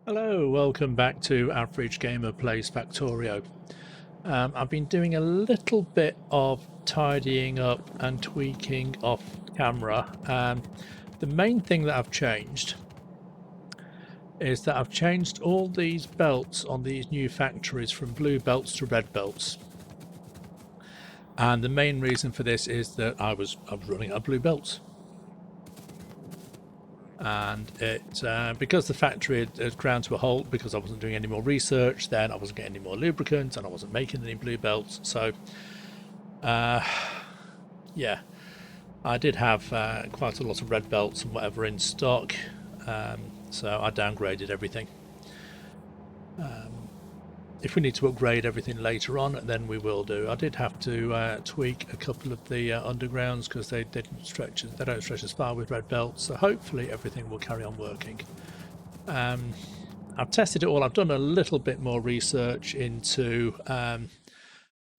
Hello, welcome back to Average Gamer Plays Factorio. I've been doing a little bit of tidying up and tweaking off camera. The main thing that I've changed is that I've changed all these belts on these new factories from blue belts to red belts. And the main reason for this is that I was running out of blue belts. And because the factory had ground to a halt because I wasn't doing any more research, then I wasn't getting any more lubricant and I wasn't making any blue belts. So yeah, I did have quite a lot of red belts and whatever in stock, so I downgraded everything. If we need to upgrade everything later on, then we will do. I did have to tweak a couple of the undergrounds because they don't stretch as far with red belts, so hopefully everything will carry on working. I've tested it all. I've done a little bit more research into I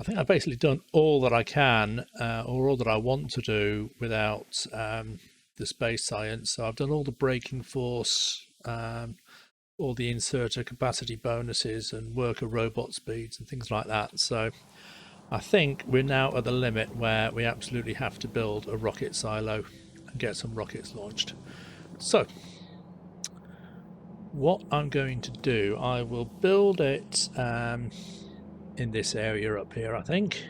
think I've basically done all that I can or all that I want to do without the space science. So I've done all the braking force, all the inserter capacity bonuses and worker robot speeds and things like that. So I think we're now at the limit where we absolutely have to build a rocket silo and get some rockets launched. So what I'm going to do, I will build it in this area up here, I think.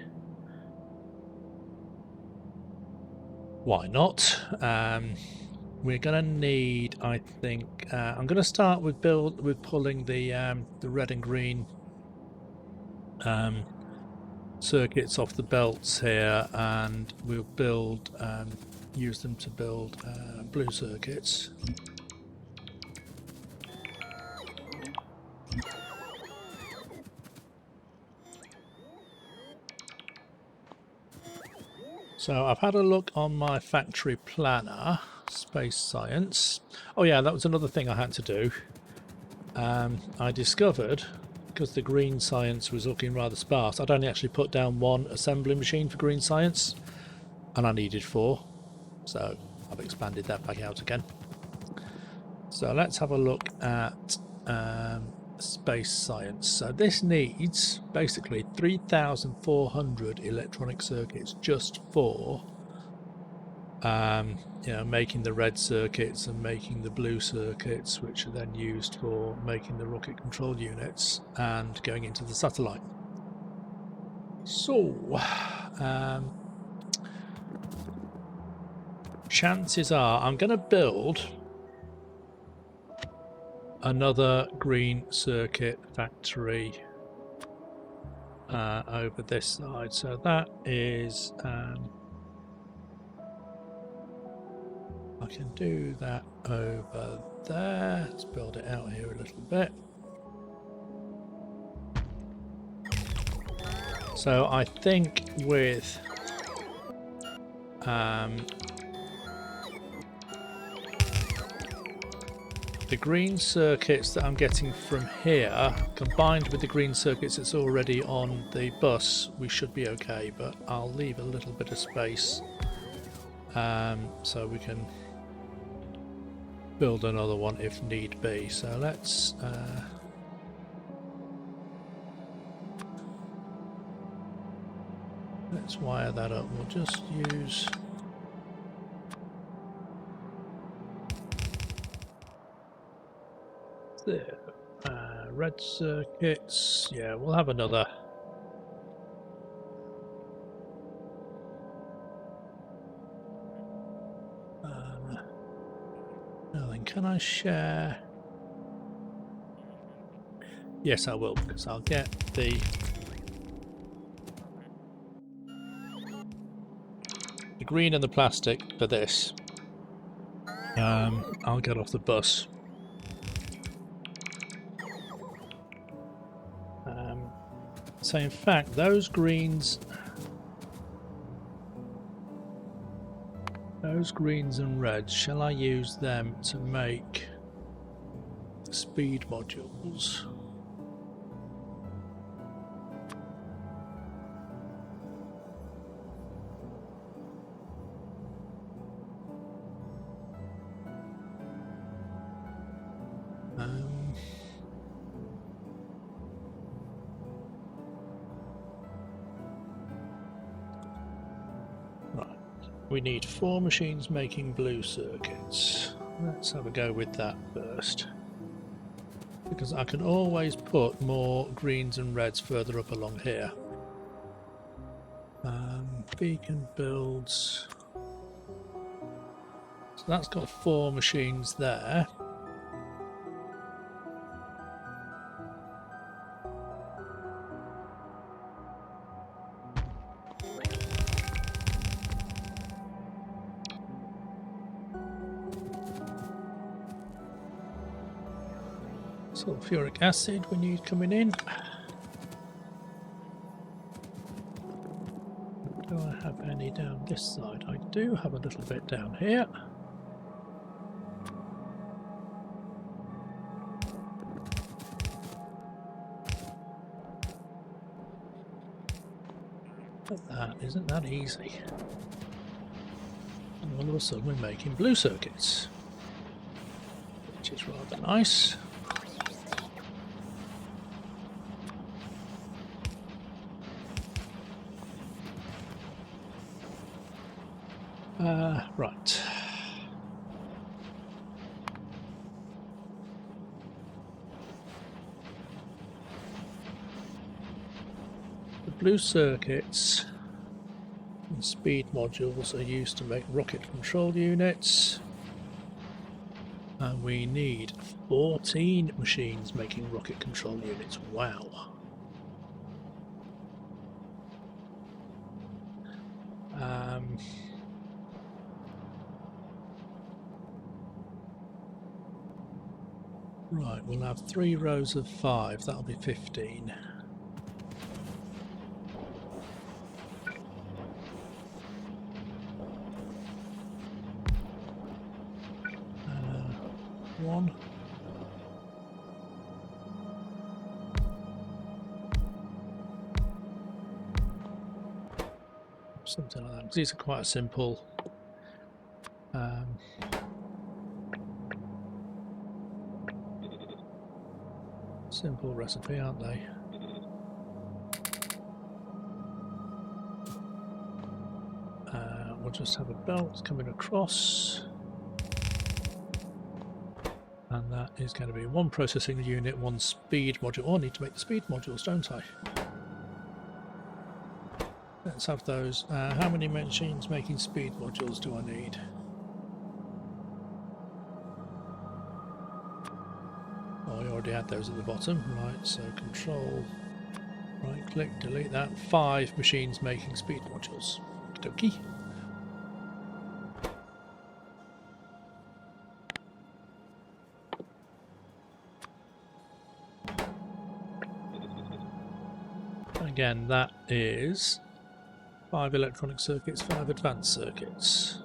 Why not? We're going to need, I think, I'm going to start with pulling the red and green circuits off the belts here, and we'll use them to build blue circuits. So I've had a look on my factory planner, space science. Oh yeah, that was another thing I had to do. I discovered, because the green science was looking rather sparse, I'd only actually put down one assembly machine for green science, and I needed 4. So I've expanded that back out again. So let's have a look at space science. So this needs basically 3,400 electronic circuits just for making the red circuits and making the blue circuits, which are then used for making the rocket control units and going into the satellite. So chances are I'm going to build another green circuit factory over this side. So that is I can do that over there. Let's build it out here a little bit. So I think with the green circuits that I'm getting from here, combined with the green circuits that's already on the bus, we should be okay, but I'll leave a little bit of space so we can build another one if need be. So let's wire that up. We'll just use the red circuits. Yeah, we'll have another. Now then, can I share? Yes, I will, because I'll get the green and the plastic for this. I'll get off the bus. So in fact, those greens and reds, shall I use them to make speed modules? we need 4 machines making blue circuits. Let's have a go with that first. Because I can always put more greens and reds further up along here. Beacon builds. So that's got 4 machines there. Sulfuric acid we need coming in. Do I have any down this side? I do have a little bit down here. But that isn't that easy. And all of a sudden we're making blue circuits, which is rather nice. Right. The blue circuits and speed modules are used to make rocket control units. And we need 14 machines making rocket control units. Wow. Right, we'll have 3 rows of 5, that'll be 15. One. Something like that, because these are quite a simple simple recipe, aren't they? We'll just have a belt coming across, and that is going to be 1 processing unit, 1 speed module. Oh, I need to make the speed modules, don't I? Let's have those. How many machines making speed modules do I need? Oh, I already had those at the bottom. Right, so control, right click, delete that. 5 machines making speed modules. Okie dokie. Again, that is 5 electronic circuits, 5 advanced circuits.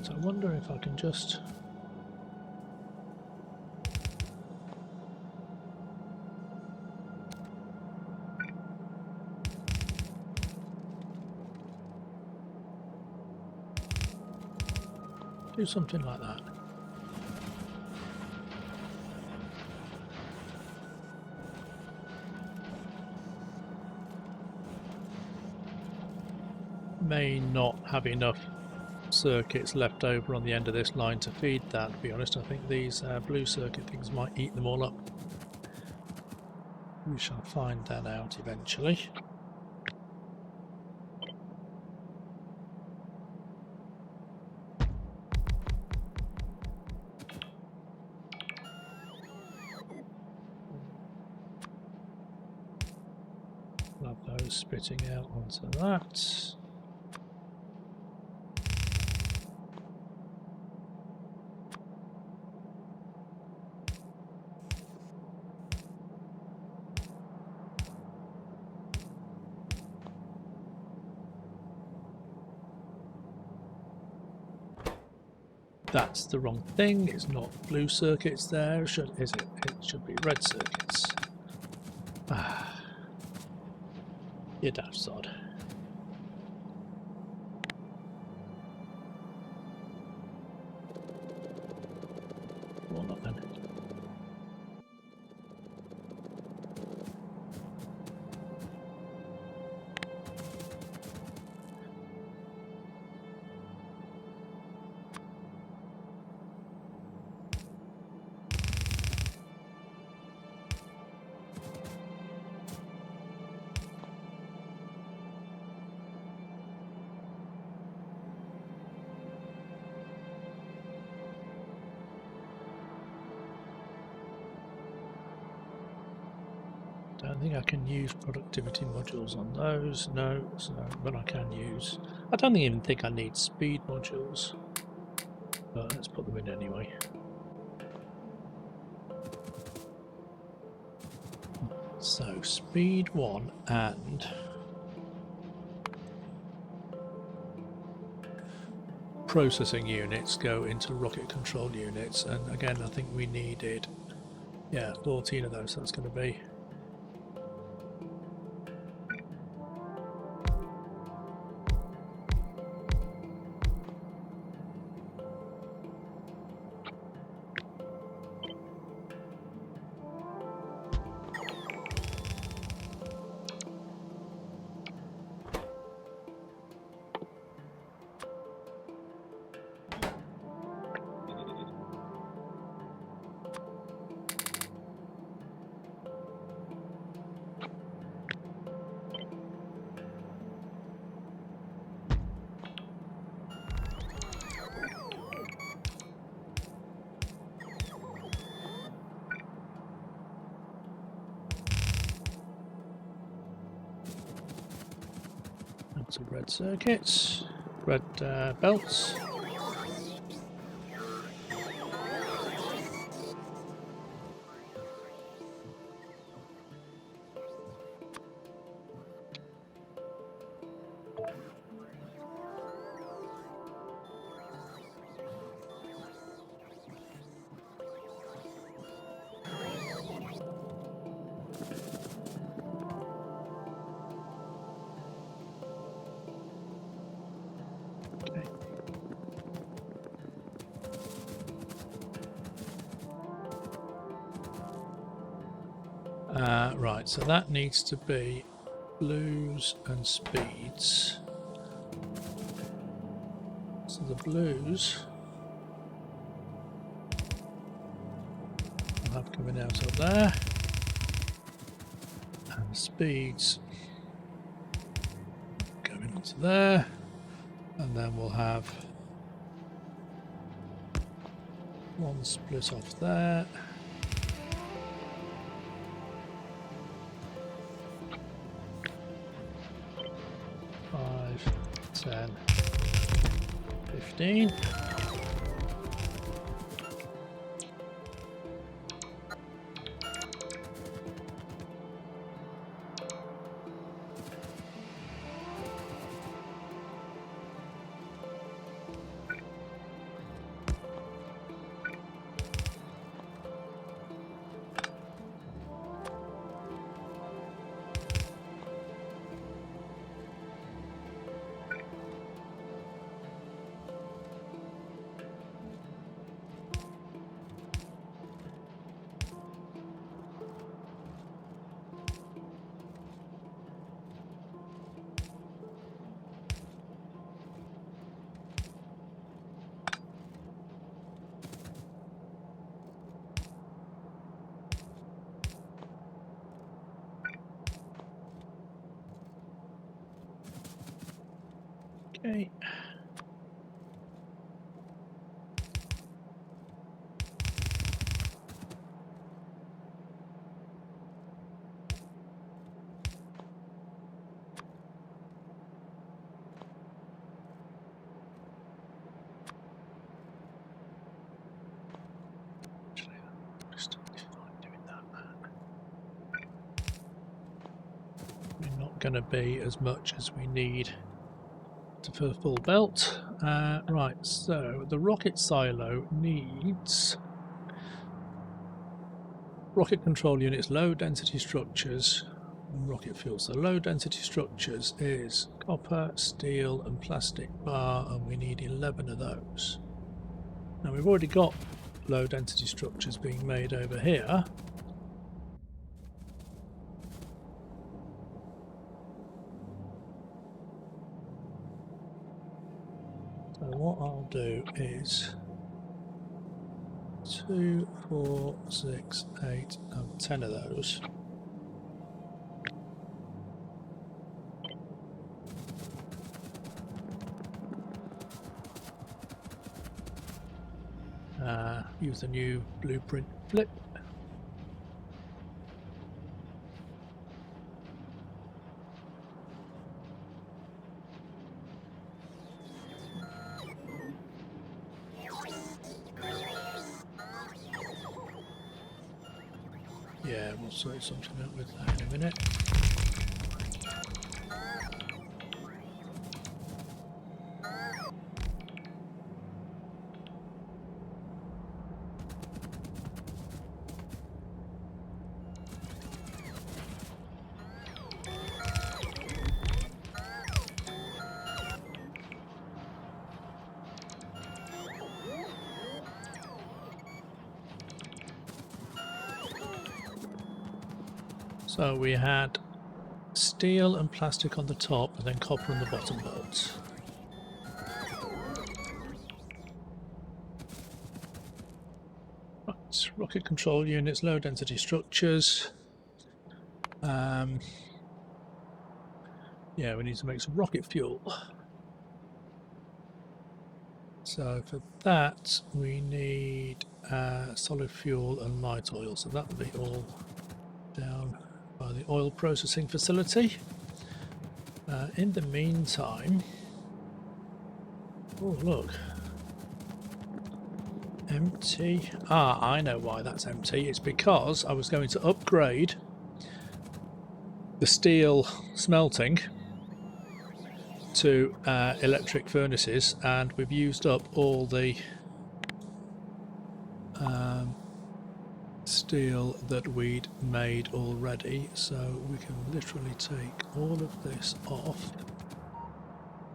So I wonder if I can just do something like that. May not have enough circuits left over on the end of this line to feed that, to be honest. I think these blue circuit things might eat them all up. We shall find that out eventually. Love those spitting out onto that. That's the wrong thing. It's not blue circuits there, is it? It should be red circuits. Ah, you daft sod. Well, not then. Don't think I can use productivity modules on those, no, so, but I can use. I don't even think I need speed modules, but let's put them in anyway. So speed 1 and processing units go into rocket control units, and again I think we needed, yeah, 14 of those. That's going to be. Lots of red circuits, red belts. Right, so that needs to be blues and speeds. So the blues I'll have coming out of there, and the speeds going onto there, and then we'll have one split off there. 10, 15. Okay. We're not going to be as much as we need for the full belt. Right, so the rocket silo needs rocket control units, low density structures, and rocket fuel. So low density structures is copper, steel and plastic bar, and we need 11 of those. Now we've already got low density structures being made over here. So what I'll do is 2, 4, 6, 8, and 10 of those. Use the new blueprint flip. Yeah, we'll sort something out with that in a minute. So we had steel and plastic on the top and then copper on the bottom bolts. Right, rocket control units, low density structures. Yeah, we need to make some rocket fuel. So for that we need solid fuel and light oil, so that will be all down by the oil processing facility. In the meantime, oh look, empty. I know why that's empty. It's because I was going to upgrade the steel smelting to electric furnaces, and we've used up all the steel that we'd made already, so we can literally take all of this off.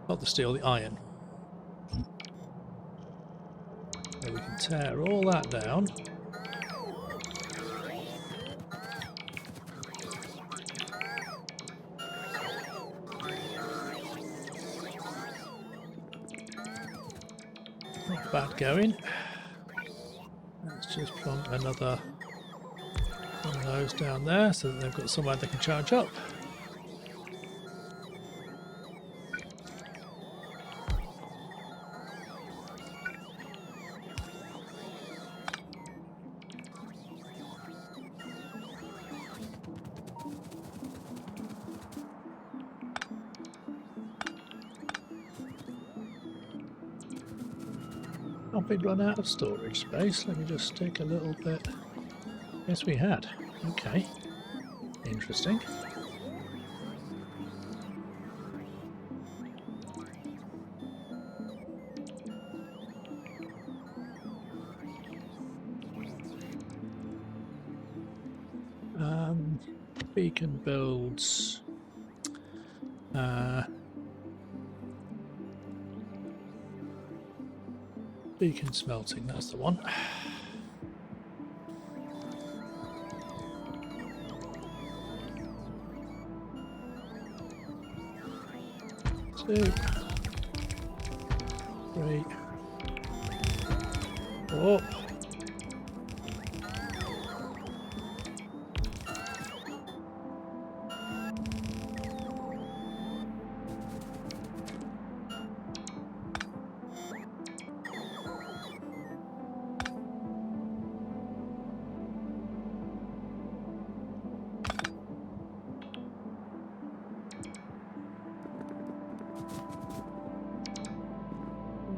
Not the steel, the iron. So we can tear all that down. Not bad going. Let's just plonk another one of those down there so that they've got somewhere they can charge up. Have we run out of storage space? Let me just stick a little bit. Yes, we had. Okay. Interesting. Beacon builds. Beacon smelting, that's the one. Two, 3, 4.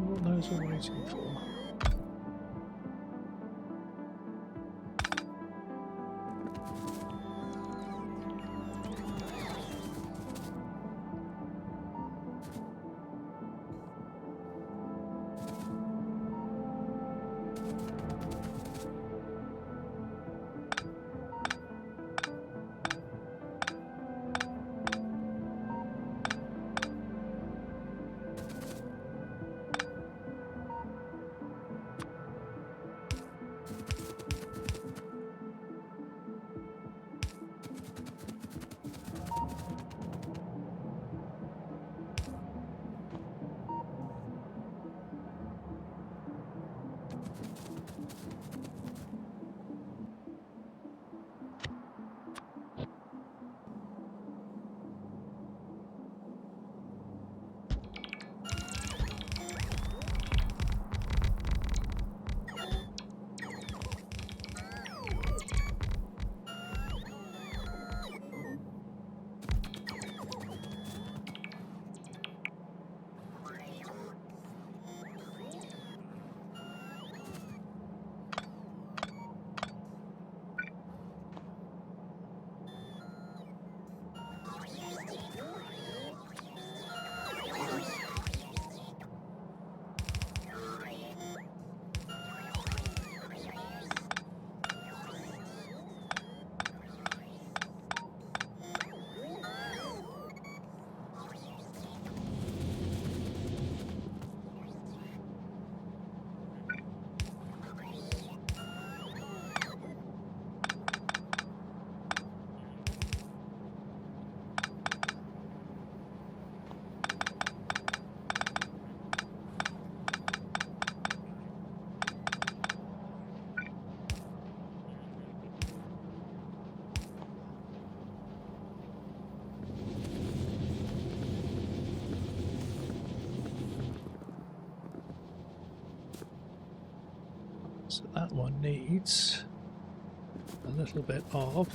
What those are waiting for. that one needs a little bit of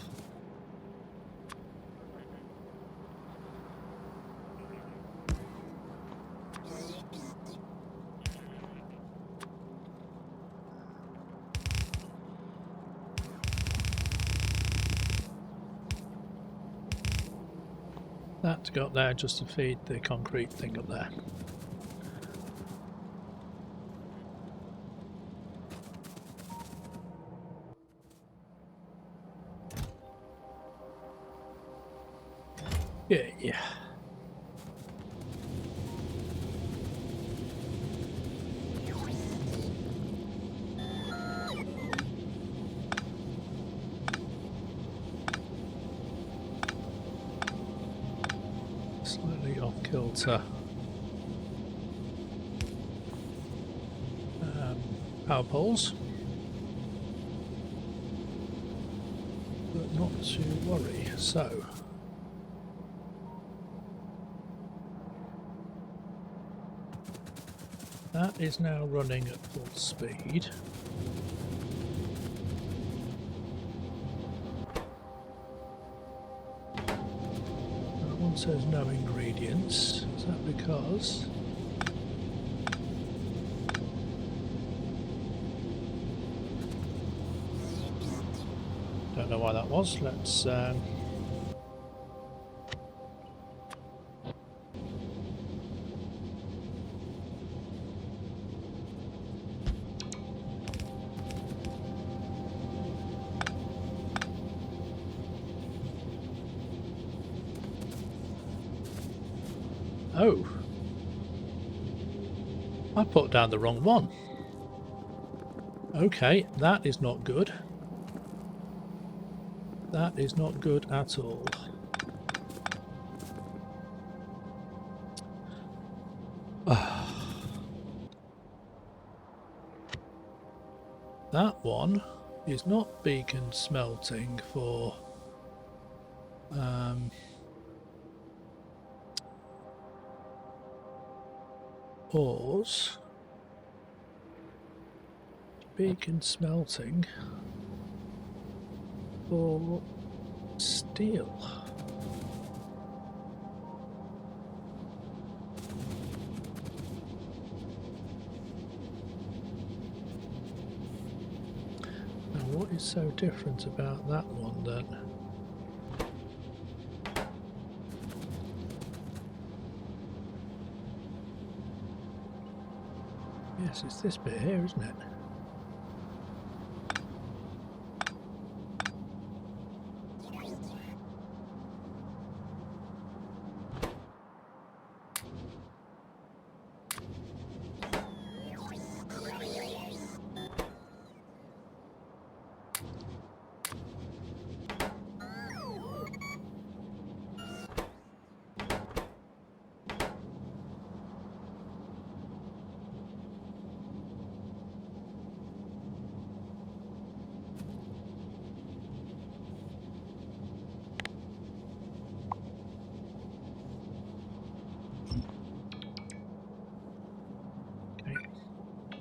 that to go up there just to feed the concrete thing up there. Yeah. Slightly off kilter. Power poles. But not to worry. So that is now running at full speed. That one says no ingredients. Is that because don't know why that was. Let's oh, I put down the wrong one. Okay, that is not good. That is not good at all. That one is not beacon smelting for ores. Beacon smelting for steel. Now what is so different about that one then? Yes, it's this bit here, isn't it?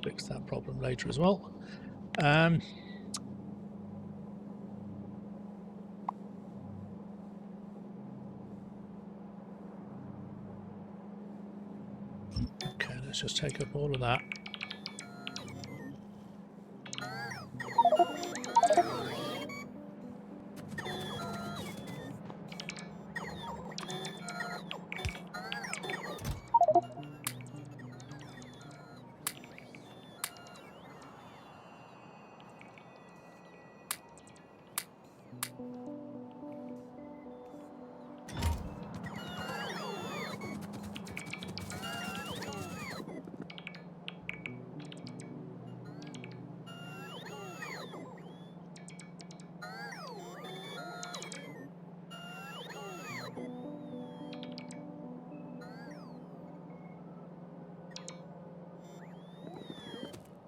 Fix that problem later as well. Okay, let's just take up all of that.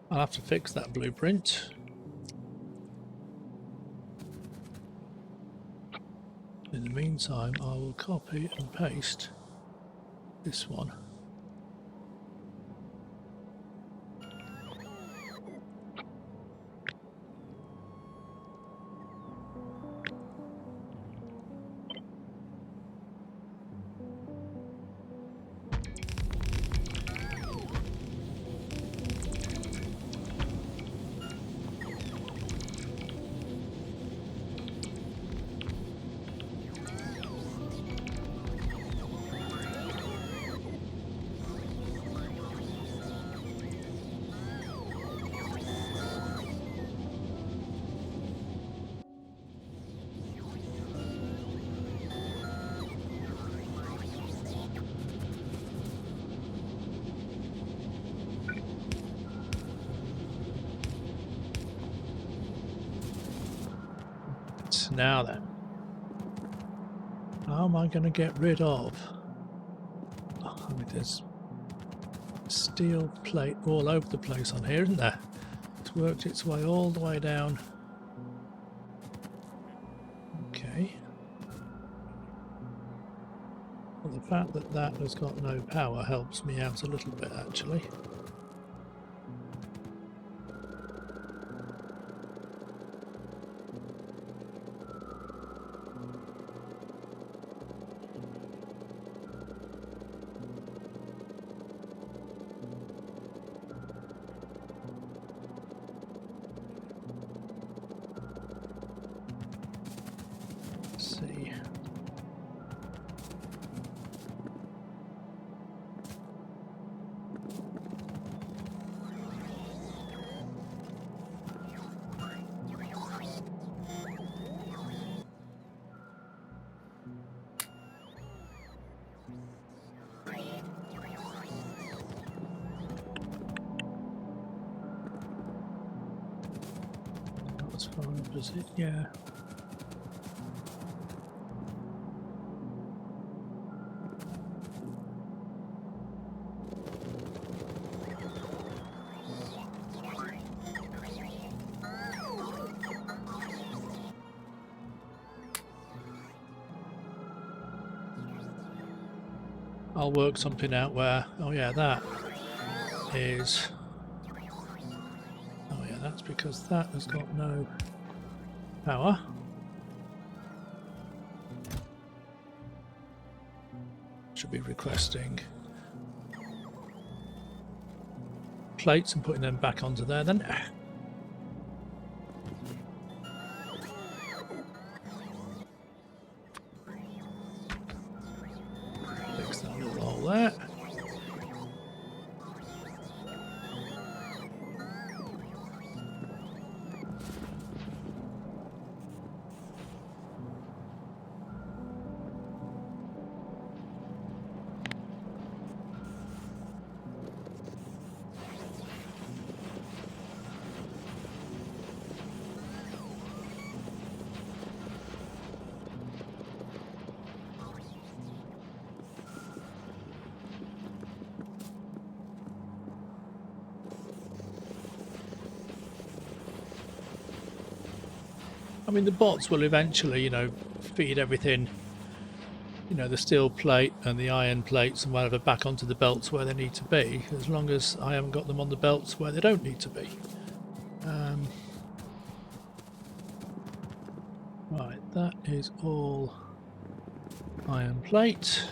I'll have to fix that blueprint. In the meantime, I will copy and paste this one. Right, now then. How am I going to get rid of... Oh, I mean, there's steel plate all over the place on here, isn't there? It's worked its way all the way down. Okay. Well, the fact that that has got no power helps me out a little bit, actually. Let's see. Not as far up as it, yeah. I'll work something out where, oh yeah, that is, oh yeah, that's because that has got no power. Should be requesting plates and putting them back onto there then. Fix that little hole there. I mean, the bots will eventually, you know, feed everything, you know, the steel plate and the iron plates and whatever back onto the belts where they need to be, as long as I haven't got them on the belts where they don't need to be. Right, that is all iron plate.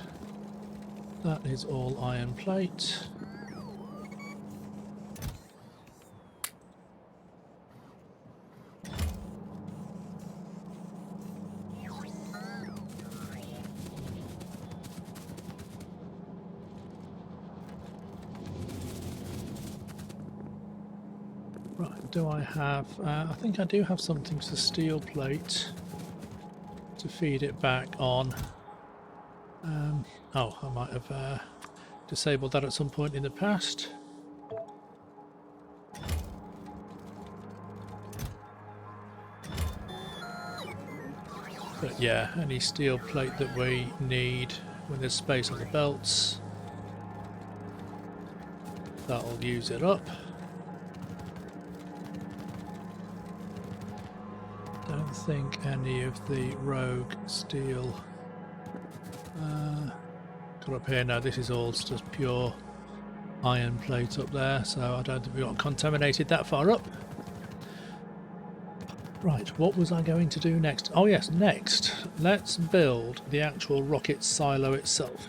That is all iron plate. Right, do I have... I think I do have something to steel plate to feed it back on. Oh, I might have disabled that at some point in the past. But yeah, any steel plate that we need when there's space on the belts, that'll use it up. Don't think any of the rogue steel got up here. No, this is all just pure iron plate up there, so I don't think we got contaminated that far up. Right, what was I going to do next? Oh yes, next let's build the actual rocket silo itself.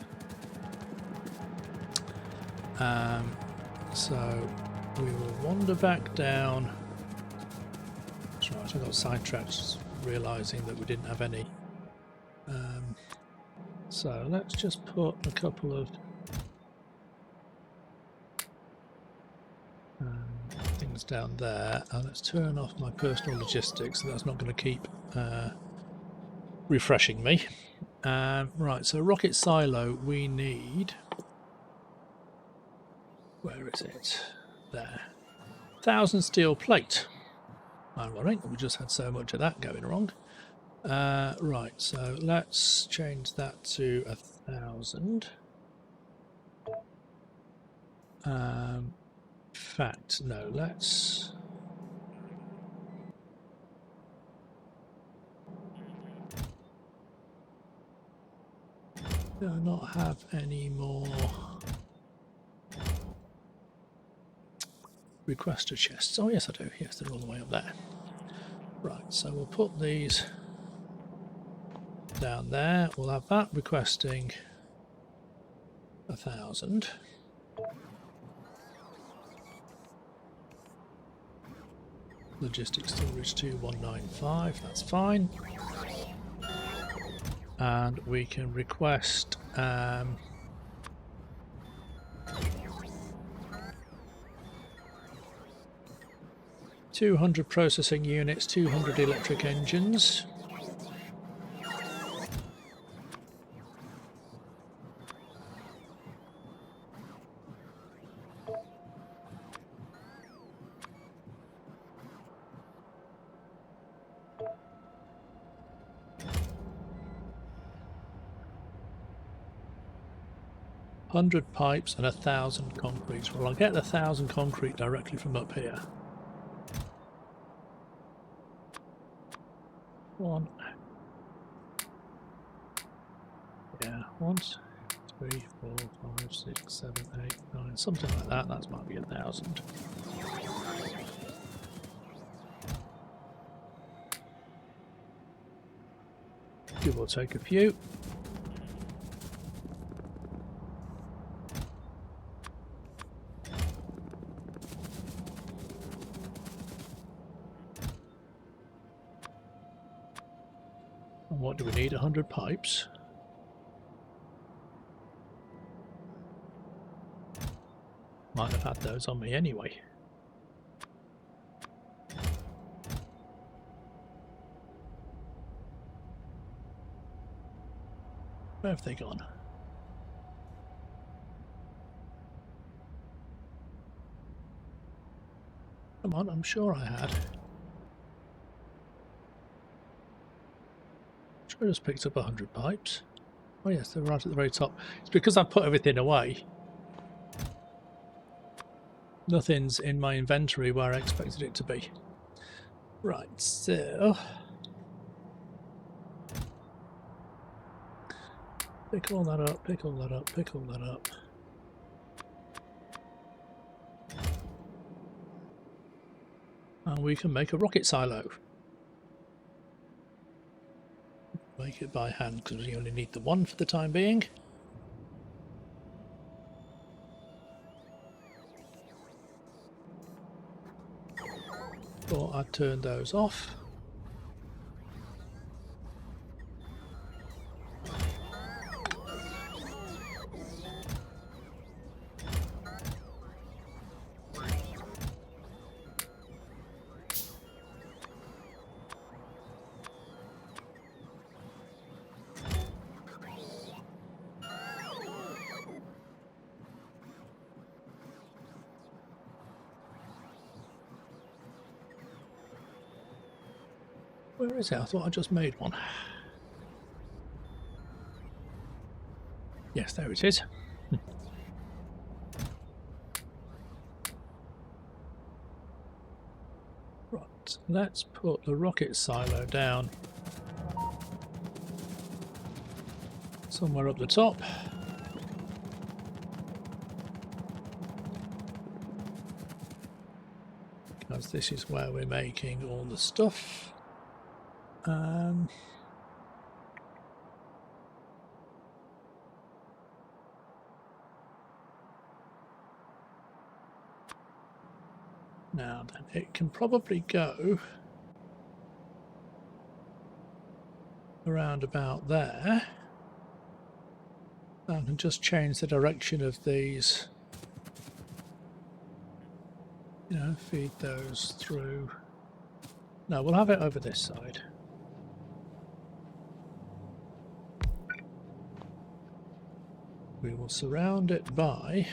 So we will wander back down. That's right, I got sidetracked realising that we didn't have any. So let's just put a couple of things down there, and let's turn off my personal logistics, so that's not going to keep refreshing me. Right, so rocket silo we need, where is it? There. 1,000 steel plate. Ironic, we just had so much of that going wrong. Right, so let's change that to 1,000. Fact, no, let's... Do I not have any more requester chests? Oh yes I do, yes they're all the way up there. Right, so we'll put these down there. We'll have that requesting 1,000. Logistics storage 2195, that's fine. And we can request 200 processing units, 200 electric engines. $100 pipes and 1,000 concrete. Well, I'll get 1,000 concrete directly from up here. One. Yeah, 1, 2, 3, 4, 5, 6, 7, 8, 9, something like that. That might be 1,000. Give or take a few. And what do we need? 100 pipes. Might have had those on me anyway. Where have they gone? Come on, I'm sure I had. I just picked up 100 pipes. Oh yes, they're right at the very top. It's because I've put everything away. Nothing's in my inventory where I expected it to be. Right, so... pick all that up, pick all that up, pick all that up. And we can make a rocket silo. Make it by hand because we only need the one for the time being. Thought I'd turn those off. Where is it? I thought I just made one. Yes, there it is. Right, let's put the rocket silo down somewhere up the top. Because this is where we're making all the stuff. Now then, it can probably go around about there. I can just change the direction of these, you know, feed those through. No, we'll have it over this side. We will surround it by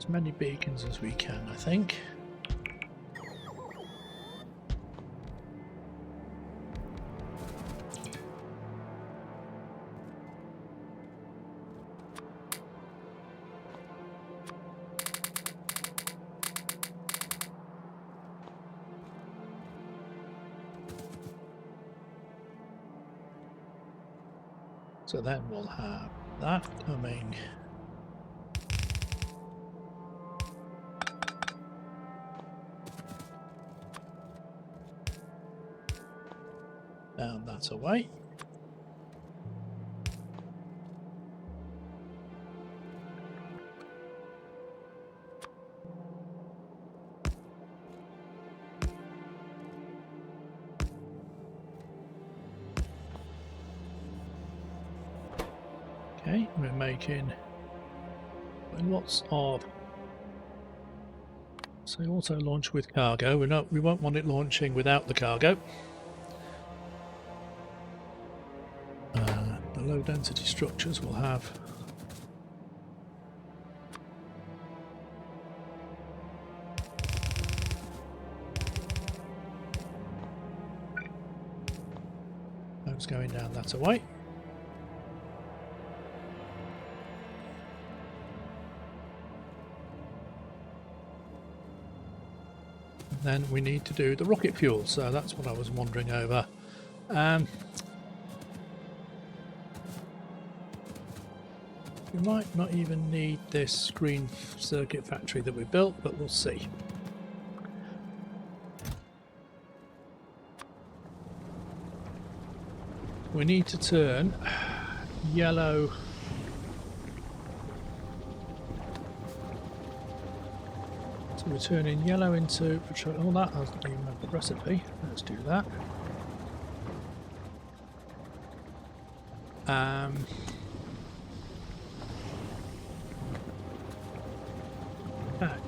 as many beacons as we can, I think. So then we'll have that coming down that away. Okay, we're making lots of. So auto launch with cargo. We won't want it launching without the cargo. The low density structures will have those going down that away. Then we need to do the rocket fuel, so that's what I was wondering over. We might not even need this green circuit factory that we built, but we'll see. We need to turn yellow So we're turning yellow into petroleum. All that, I don't even remember the recipe. Let's do that.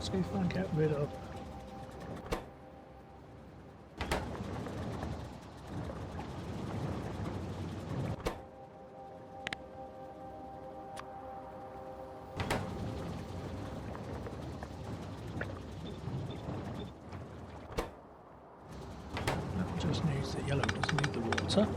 See if I can get rid of. That just needs the yellow, doesn't need the water.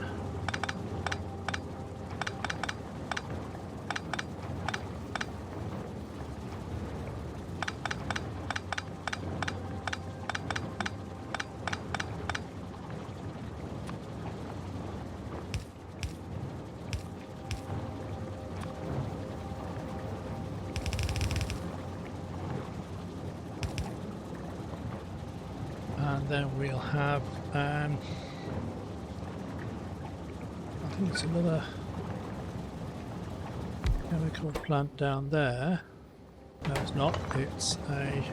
And then we'll have, I think it's another chemical plant down there. No, it's not. It's an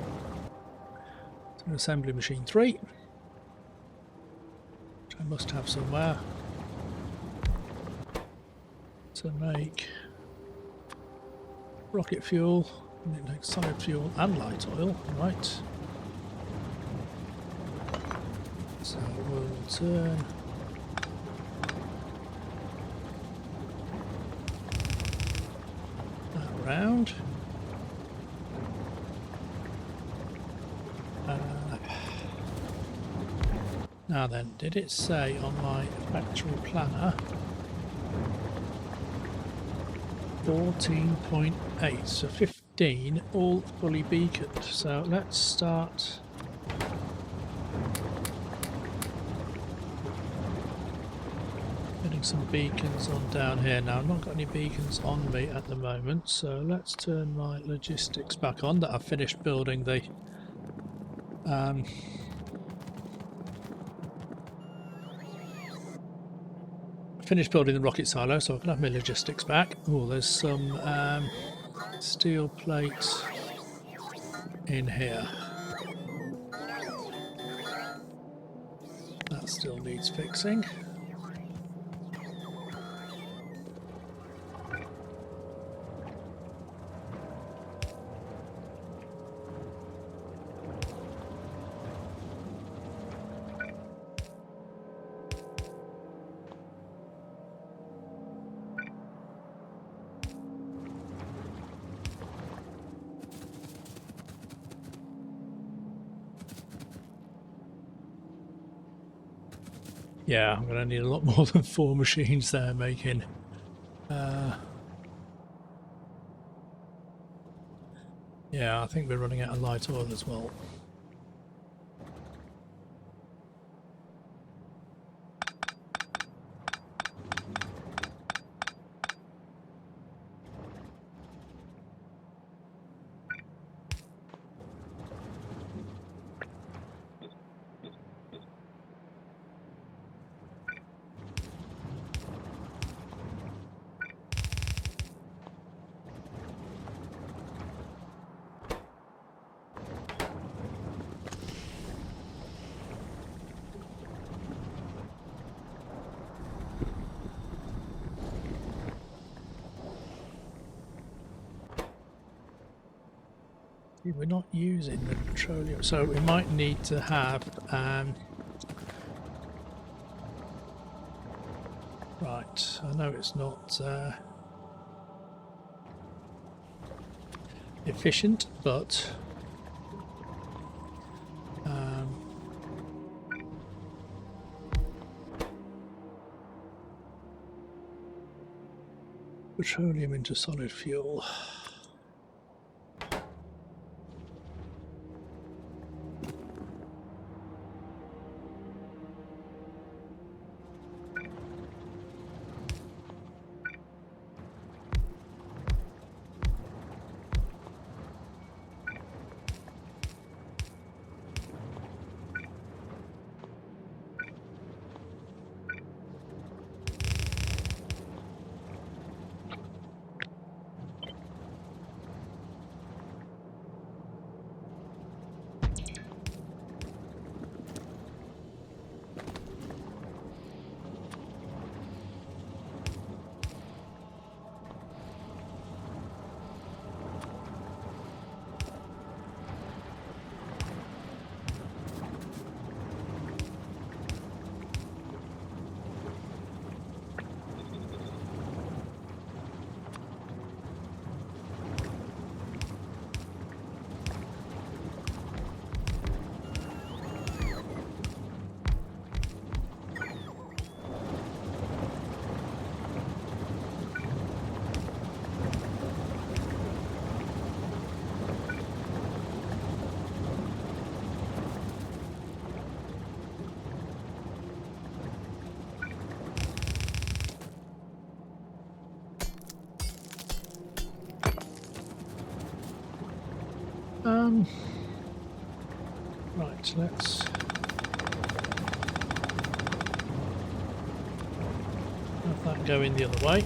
assembly machine 3, which I must have somewhere to make rocket fuel, solid fuel and light oil, right? So we'll turn that around. Now then, did it say on my factory planner 14.8, so 15 all fully beaconed. So let's start getting some beacons on down here. Now I've not got any beacons on me at the moment, so let's turn my logistics back on that I've finished building the rocket silo, so I can have my logistics back. Oh, there's some steel plates in here. That still needs fixing. Yeah, I'm going to need a lot more than 4 machines there making. Yeah, I think we're running out of light oil as well. We're not using the petroleum, so we might need to have right, I know it's not efficient, but petroleum into solid fuel. Right, let's have that go in the other way.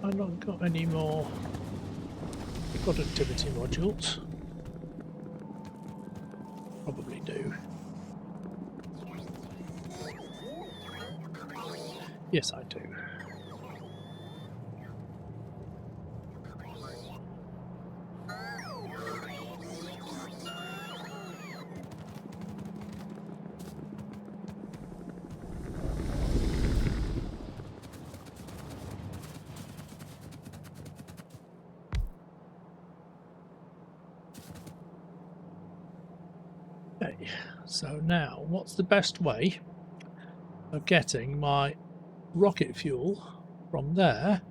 I've not got any more productivity modules. Probably do. Yes, I do. Okay, so now what's the best way of getting my rocket fuel from there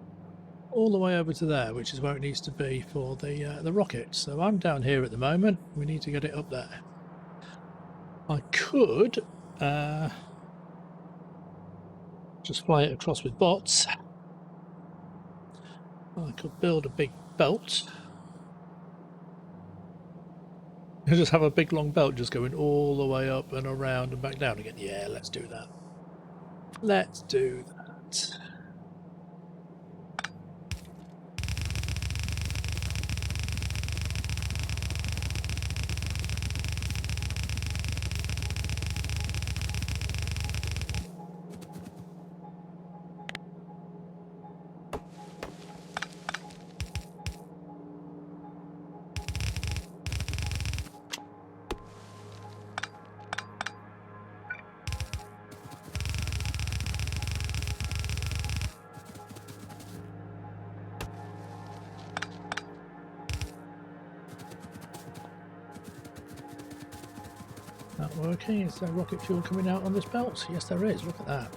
all the way over to there, which is where it needs to be for the rocket. So I'm down here at the moment. We need to get it up there. I could just fly it across with bots. I could build a big belt. Just have a big long belt just going all the way up and around and back down again. Yeah, let's do that. Let's do that. That working? Is there rocket fuel coming out on this belt? Yes, there is. Look at that.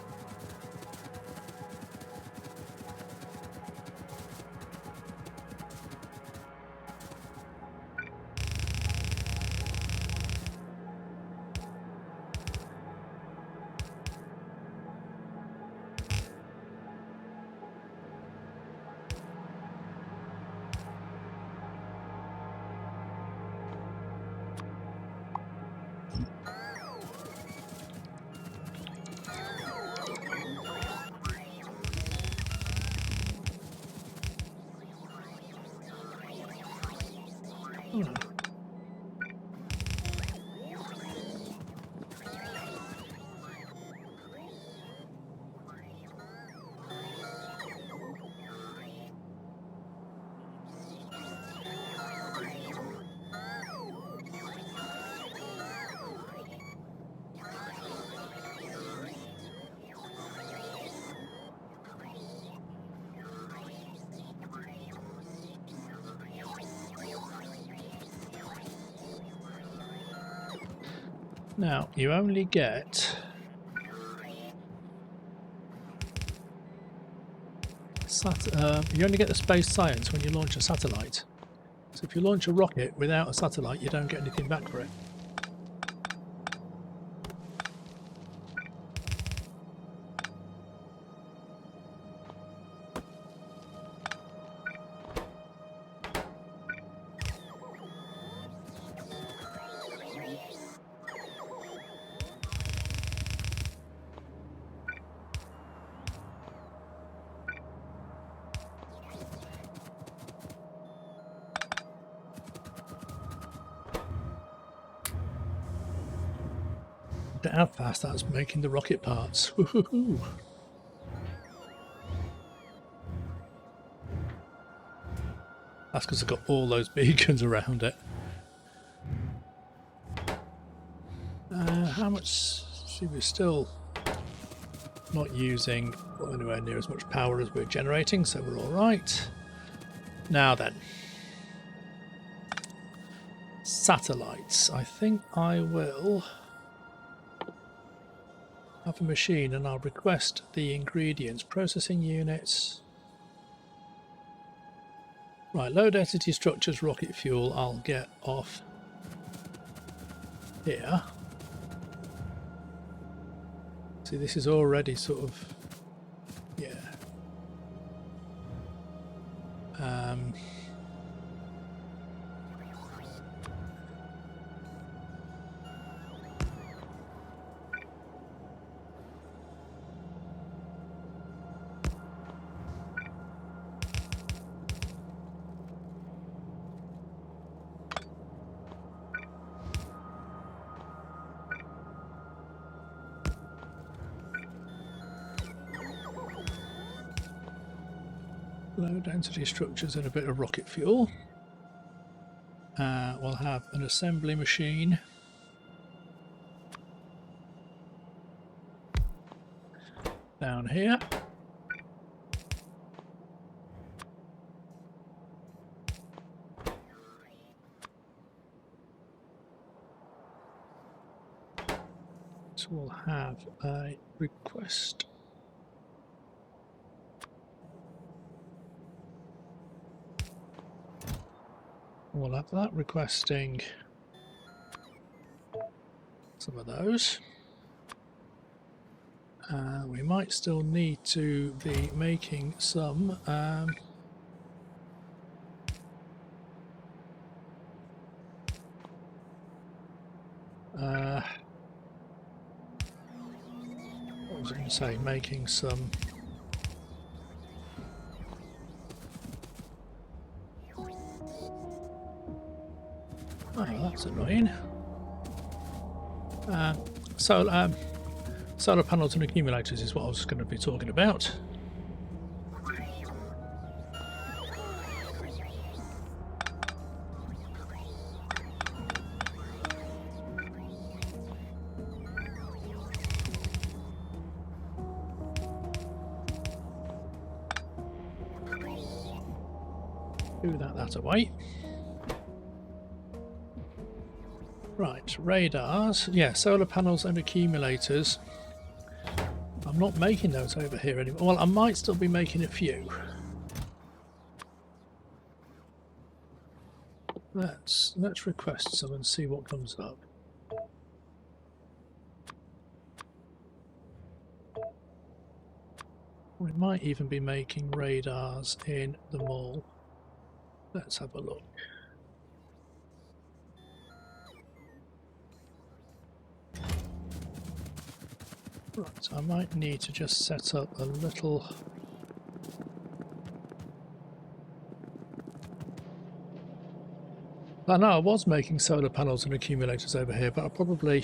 Oh. Now, you only get you only get the space science when you launch a satellite. So if you launch a rocket without a satellite, you don't get anything back for it. Look at how fast that's making the rocket parts. Woohoo! That's because I've got all those beacons around it. How much? See, we're still not using anywhere near as much power as we're generating, so we're all right. Now then, satellites. I think I will have a machine and I'll request the ingredients. Processing units. Right, low density structures, rocket fuel, I'll get off here. See, this is already sort of, yeah. Low density structures and a bit of rocket fuel. We'll have an assembly machine. Down here. So we'll have a request. We'll have that requesting some of those. We might still need to be making some what was I going to say? Making some oh, that's annoying. Solar panels and accumulators is what I was going to be talking about. Do that away. Right, radars. Yeah, solar panels and accumulators. I'm not making those over here anymore. Well, I might still be making a few. Let's request some and see what comes up. We might even be making radars in the mall. Let's have a look. Right, I might need to just set up a little... I know I was making solar panels and accumulators over here, but I probably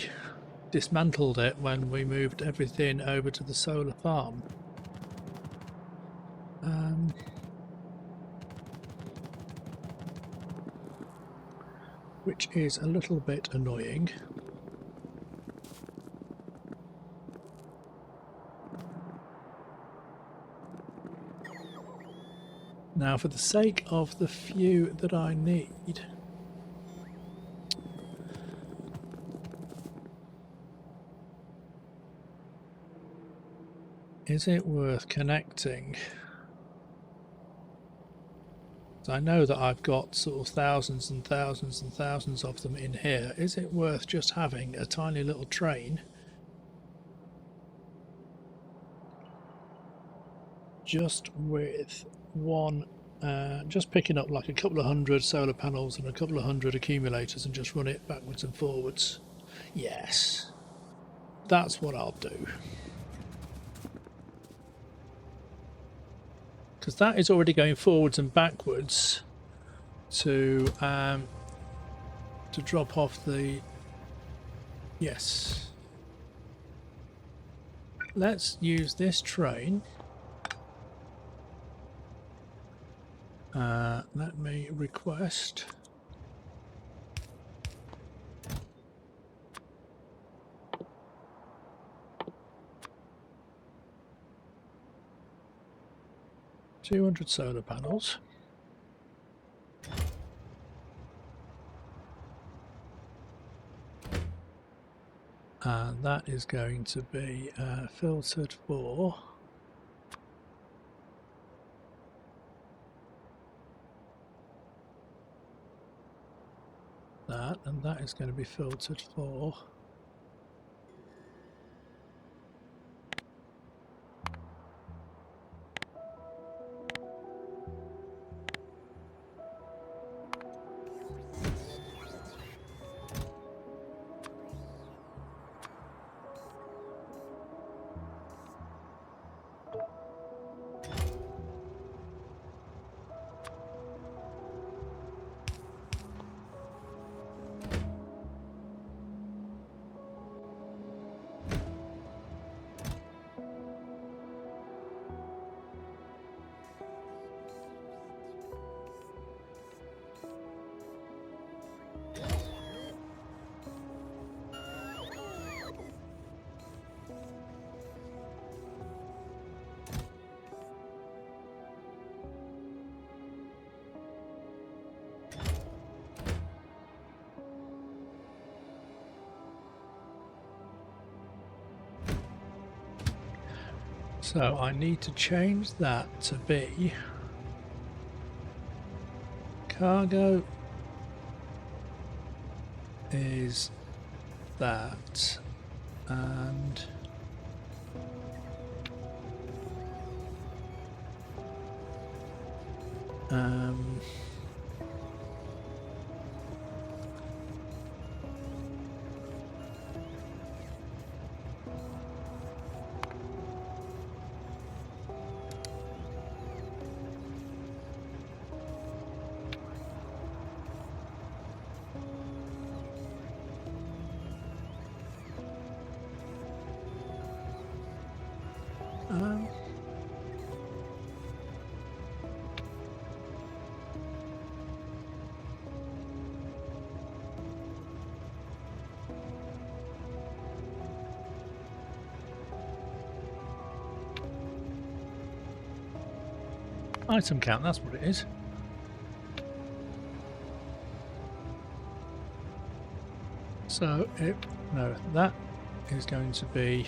dismantled it when we moved everything over to the solar farm. Which is a little bit annoying. Now, for the sake of the few that I need, is it worth connecting? I know that I've got sort of thousands and thousands and thousands of them in here. Is it worth just having a tiny little train just with one, just picking up like a couple of hundred solar panels and a couple of hundred accumulators and just run it backwards and forwards? Yes, that's what I'll do. Because that is already going forwards and backwards to drop off the... Yes. Let's use this train. Let me request... $200 solar panels. And that is going to be filtered for that, and that is going to be filtered for so I need to change that to be cargo is that, and item count, that's what it is. So no, that is going to be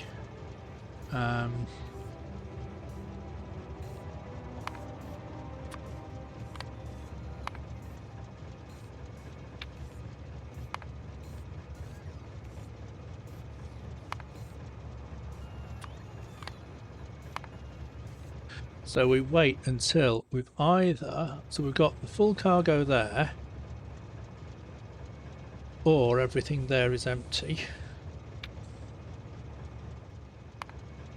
so we wait until we've either, so we've got the full cargo there, or everything there is empty.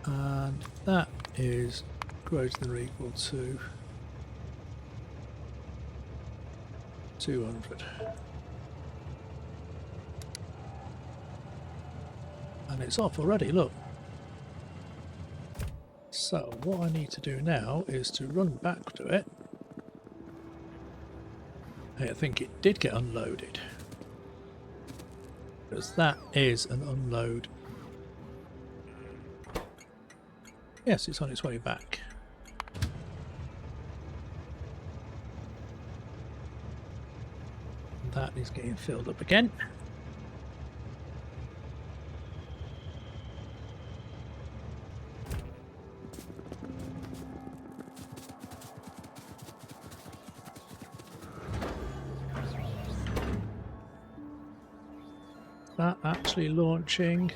And that is greater than or equal to 200. And it's off already, look. So what I need to do now is to run back to it. I think it did get unloaded, because that is an unload. Yes, it's on its way back. That is getting filled up again. That actually launching.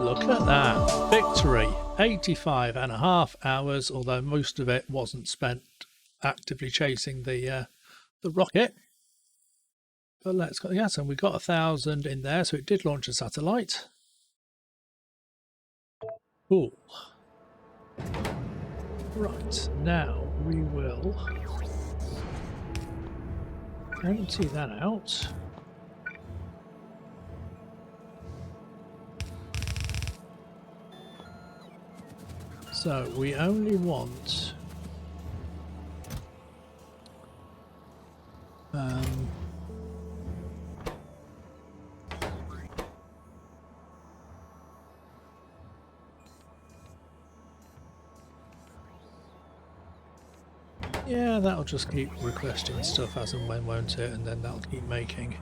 Look at that. Victory. 85.5 hours, although most of it wasn't spent actively chasing the rocket. But let's go. Yes, and we got 1,000 in there, so it did launch a satellite. Cool. Right, now we will empty that out. So we only want yeah, that'll just keep requesting stuff as and when, won't it? And then that'll keep making.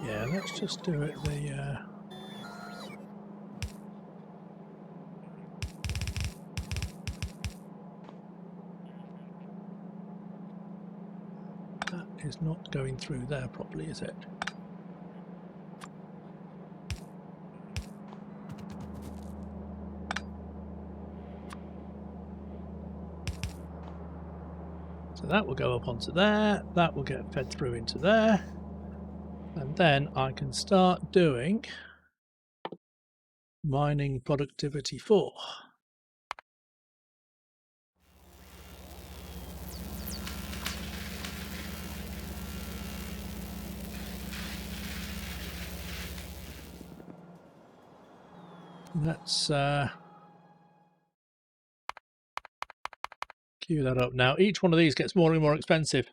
Yeah, let's just do it that is not going through there properly, is it? So that will go up onto there, that will get fed through into there, and then I can start doing Mining productivity 4. Let's queue that up now. Each one of these gets more and more expensive.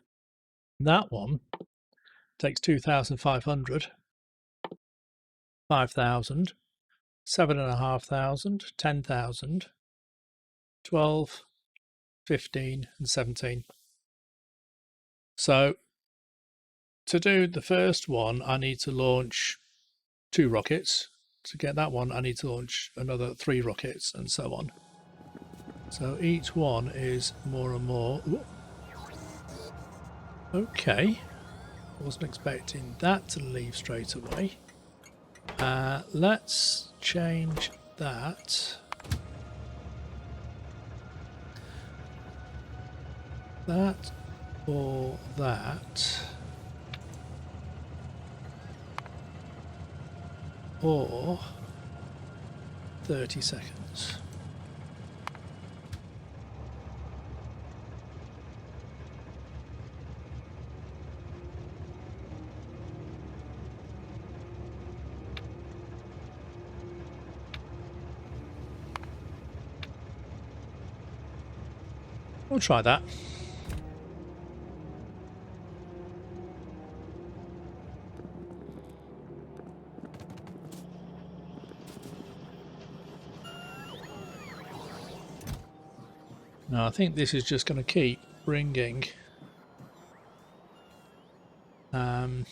That one takes 2,500, 5,000, 7,500, 10,000, 12, 15 and 17. So to do the first one, I need to launch 2 rockets. To get that one, I need to launch another 3 rockets and so on. So each one is more and more. Ooh. Okay, wasn't expecting that to leave straight away. Let's change that. That or that. Or 30 seconds. We'll try that. Now I think this is just going to keep bringing am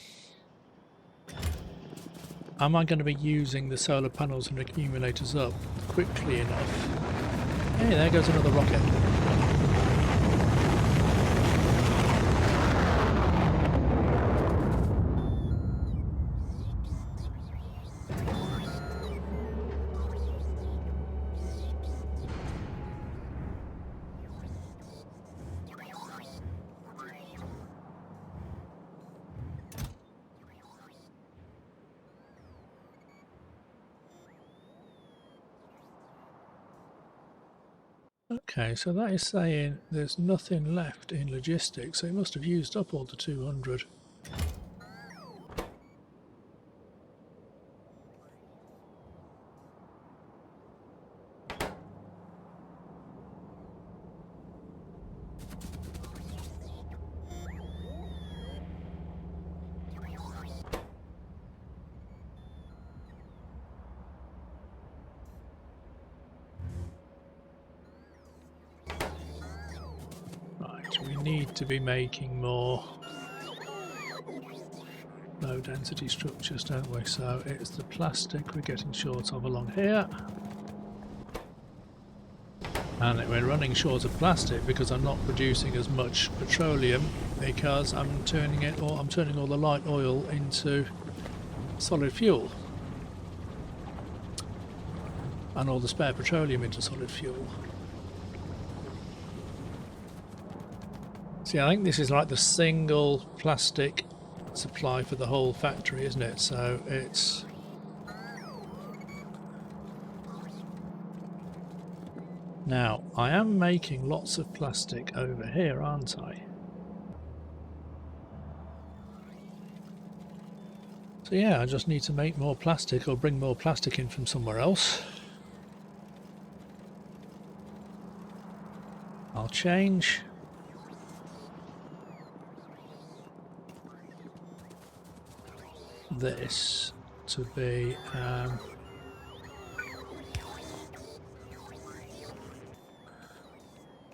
I going to be using the solar panels and accumulators up quickly enough? Hey, there goes another rocket. Okay, so that is saying there's nothing left in logistics, so it must have used up all the 200. We need to be making more low density structures, don't we? So it's the plastic we're getting short of along here. And we're running short of plastic because I'm not producing as much petroleum because I'm turning all the light oil into solid fuel. And all the spare petroleum into solid fuel. See, I think this is like the single plastic supply for the whole factory, isn't it? So it's... Now, I am making lots of plastic over here, aren't I? So yeah, I just need to make more plastic or bring more plastic in from somewhere else. I'll change this to be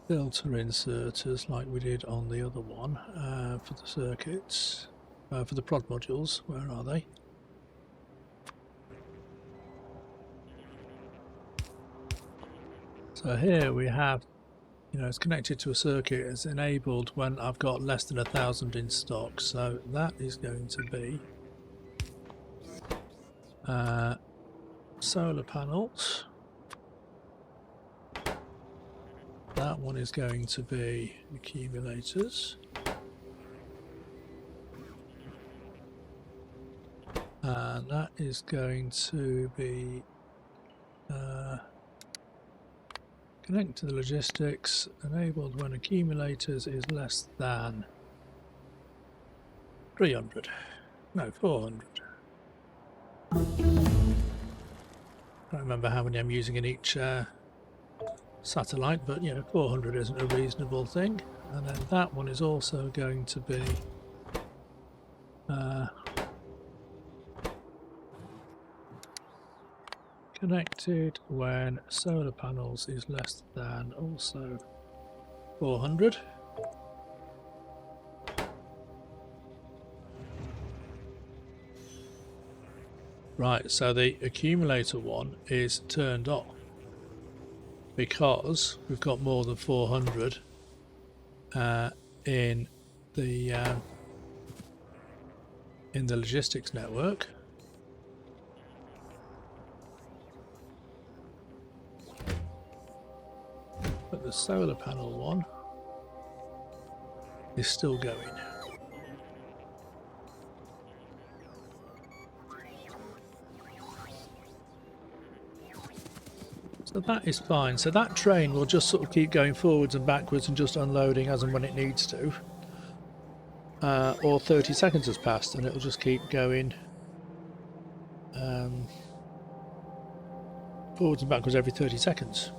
filter inserters like we did on the other one for the circuits, for the prod modules. Where are they? So here we have, you know, it's connected to a circuit. It's enabled when I've got less than 1,000 in stock. So that is going to be solar panels. That one is going to be accumulators. And that is going to be Connect to the logistics, enabled when accumulators is less than 300. No, 400. I don't remember how many I'm using in each satellite, but you know, 400 isn't a reasonable thing. And then that one is also going to be connected when solar panels is less than also 400. Right, so the accumulator one is turned off because we've got more than 400 in the logistics network. But the solar panel one is still going. So that is fine. So that train will just sort of keep going forwards and backwards and just unloading as and when it needs to. Or 30 seconds has passed and it'll just keep going forwards and backwards every 30 seconds.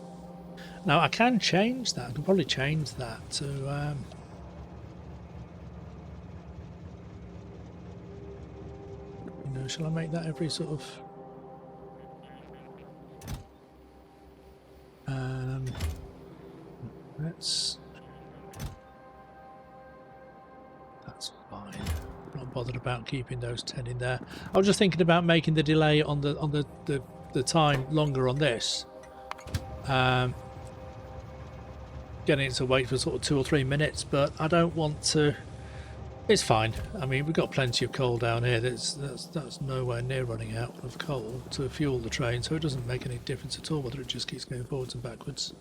Now I can change that. I can probably change that to you know, shall I make that every sort of that's fine. I'm not bothered about keeping those 10 in there. I was just thinking about making the delay on the time longer on this. Getting it to wait for sort of 2 or 3 minutes, but I don't want to. It's fine. I mean, we've got plenty of coal down here. That's nowhere near running out of coal to fuel the train, so it doesn't make any difference at all whether it just keeps going forwards and backwards.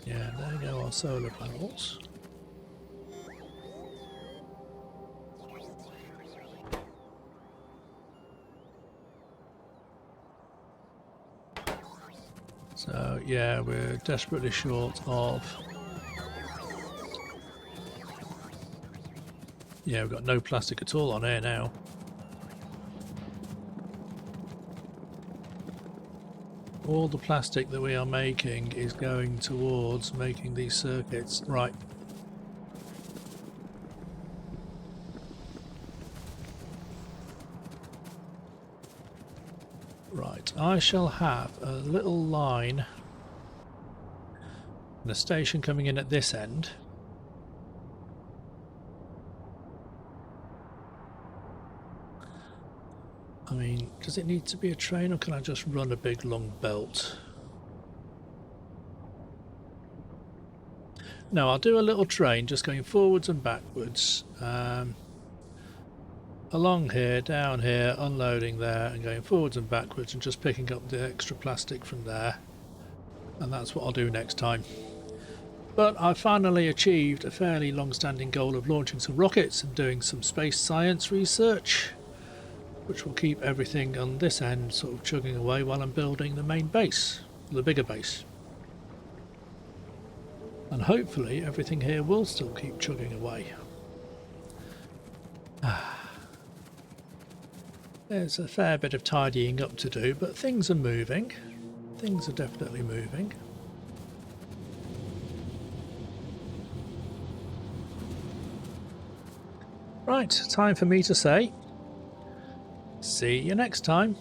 Yeah, there go our solar panels. So yeah, we're desperately short of. Yeah, we've got no plastic at all on here now. All the plastic that we are making is going towards making these circuits. Right. Right, I shall have a little line and a station coming in at this end. I mean, does it need to be a train or can I just run a big long belt? No, I'll do a little train just going forwards and backwards. Along here, down here, unloading there and going forwards and backwards and just picking up the extra plastic from there. And that's what I'll do next time. But I finally achieved a fairly long-standing goal of launching some rockets and doing some space science research, which will keep everything on this end sort of chugging away while I'm building the main base, the bigger base. And hopefully everything here will still keep chugging away. There's a fair bit of tidying up to do, but things are moving. Things are definitely moving. Right, time for me to say, see you next time.